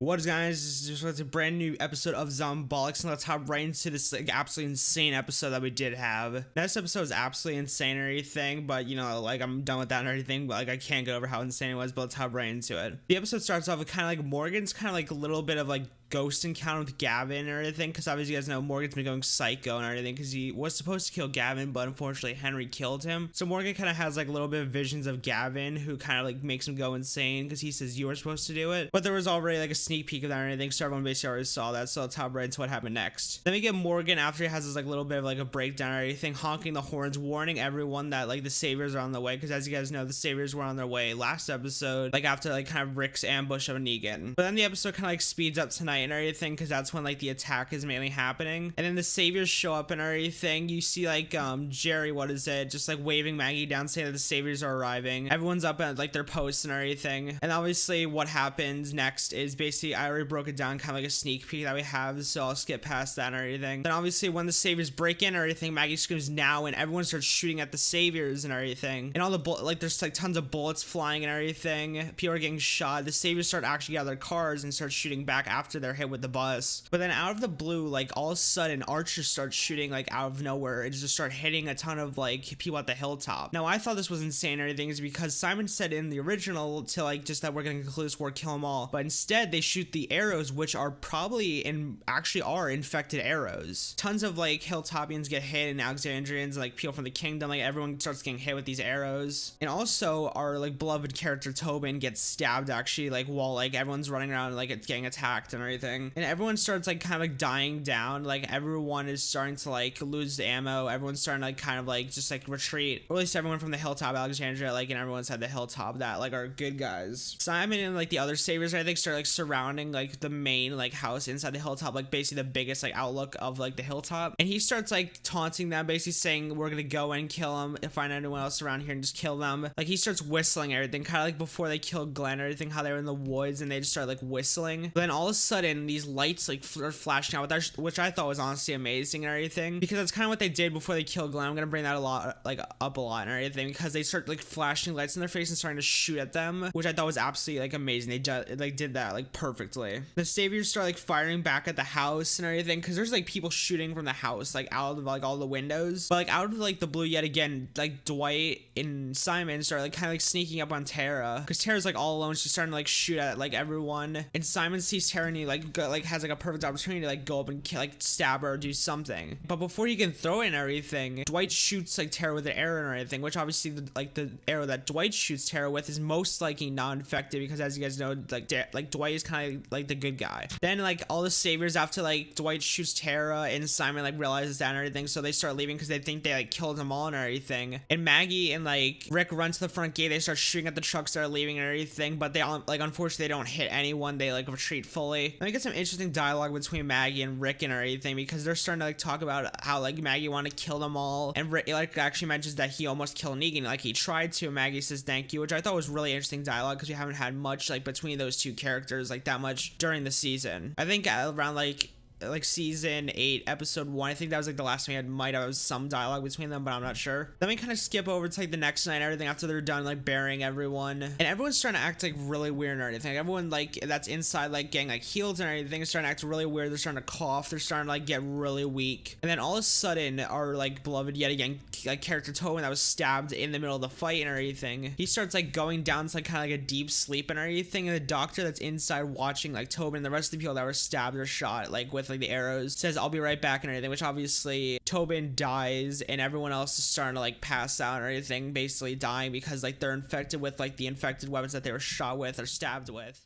What is, guys? This is just a brand new episode of Zombolics, and let's hop right into this like absolutely insane episode that we did have. Now, this episode is absolutely insane and everything, but you know, like I'm done with that and everything, but like I can't get over how insane it was, but let's hop right into it. The episode starts off with kind of like Morgan's kind of like a little bit of like ghost encounter with Gavin and everything, because obviously you guys know Morgan's been going psycho and everything because he was supposed to kill Gavin, but unfortunately Henry killed him. So Morgan kind of has like a little bit of visions of Gavin, who kind of like makes him go insane because he says you were supposed to do it, but there was already like a sneak peek of that and everything, so everyone basically already saw that. So let's hop right into what happened next. Then we get Morgan after he has this like little bit of like a breakdown and everything, honking the horns, warning everyone that like the saviors are on the way, because as you guys know, the saviors were on their way last episode, like after like kind of Rick's ambush of Negan. But then the episode kind of like speeds up tonight and everything, because that's when like the attack is mainly happening, and then the saviors show up and everything. You see like Jerry, what is it, just like waving Maggie down, saying that the saviors are arriving. Everyone's up at like their posts and everything, and obviously what happens next is basically, I already broke it down, kind of like a sneak peek that we have, so I'll skip past that and everything. Then obviously when the saviors break in and everything, Maggie screams now, and everyone starts shooting at the saviors and everything, and all the like there's like tons of bullets flying and everything. People are getting shot. The saviors start actually out of their cars and start shooting back after they're hit with the bus. But then out of the blue, like all of a sudden Archer starts shooting like out of nowhere and just start hitting a ton of like people at the hilltop. Now I thought this was insane and everything, is because Simon said in the original to like just that we're gonna conclude this war, kill them all, but instead they shoot the arrows, which are probably and actually are infected arrows. Tons of like hilltopians get hit, and Alexandrians, like people from the kingdom, like everyone starts getting hit with these arrows. And also our like beloved character Tobin gets stabbed actually, like while like everyone's running around like it's getting attacked and everything, and everyone starts like kind of like dying down. Like everyone is starting to like lose the ammo. Everyone's starting to like kind of like just like retreat, or at least everyone from the hilltop Alexandria, like, and everyone's at the hilltop that like are good guys. Simon and like the other saviors, I think, start like surrounding like the main like house inside the hilltop, like basically the biggest like outlook of like the hilltop, and he starts like taunting them, basically saying we're gonna go and kill him and find anyone else around here and just kill them. Like he starts whistling everything, kind of like before they killed Glenn or everything, how they were in the woods and they just start like whistling. But then all of a sudden these lights like are flashing out, which I thought was honestly amazing and everything, because that's kind of what they did before they killed Glenn. I'm gonna bring that a lot like up a lot and everything, because they start like flashing lights in their face and starting to shoot at them, which I thought was absolutely like amazing. They like did that like perfectly. The saviors start like firing back at the house and everything, because there's like people shooting from the house like out of like all the windows, but like out of like the blue yet again, like Dwight and Simon start like kind of like sneaking up on Tara, because Tara's like all alone. She's starting to like shoot at like everyone, and Simon sees Tara and he like has like a perfect opportunity to like go up and kill, like stab her or do something. But before he can throw in everything, Dwight shoots like Tara with an arrow or anything, which obviously the arrow that Dwight shoots Tara with is most likely non-effective, because as you guys know, like Dwight is kind of like the good guy. Then like all the saviors, after like Dwight shoots Tara and Simon like realizes that and everything, so they start leaving because they think they like killed them all and everything. And Maggie and like Rick run to the front gate. They start shooting at the trucks that are leaving and everything, but they all like unfortunately they don't hit anyone. They like retreat fully. And we get some interesting dialogue between Maggie and Rick and everything, because they're starting to like talk about how like Maggie wanted to kill them all, and Rick like actually mentions that he almost killed Negan, like he tried to. Maggie says thank you, which I thought was really interesting dialogue, because we haven't had much like between those two characters like that much during the season. I think around like season 8 episode 1, I think that was like the last time we had, might have some dialogue between them, but I'm not sure. Then we kind of skip over to like the next night and everything, after they're done like burying everyone, and everyone's starting to act like really weird and everything. Everyone like that's inside like getting like healed and everything is starting to act really weird. They're starting to cough, they're starting to like get really weak, and then all of a sudden our like beloved yet again like character Tobin, that was stabbed in the middle of the fight and everything, he starts like going down to like kind of like a deep sleep and everything, and the doctor that's inside watching like Tobin and the rest of the people that were stabbed or shot like with like the arrows says I'll be right back and everything, which obviously Tobin dies, and everyone else is starting to like pass out and everything, basically dying because like they're infected with like the infected weapons that they were shot with or stabbed with.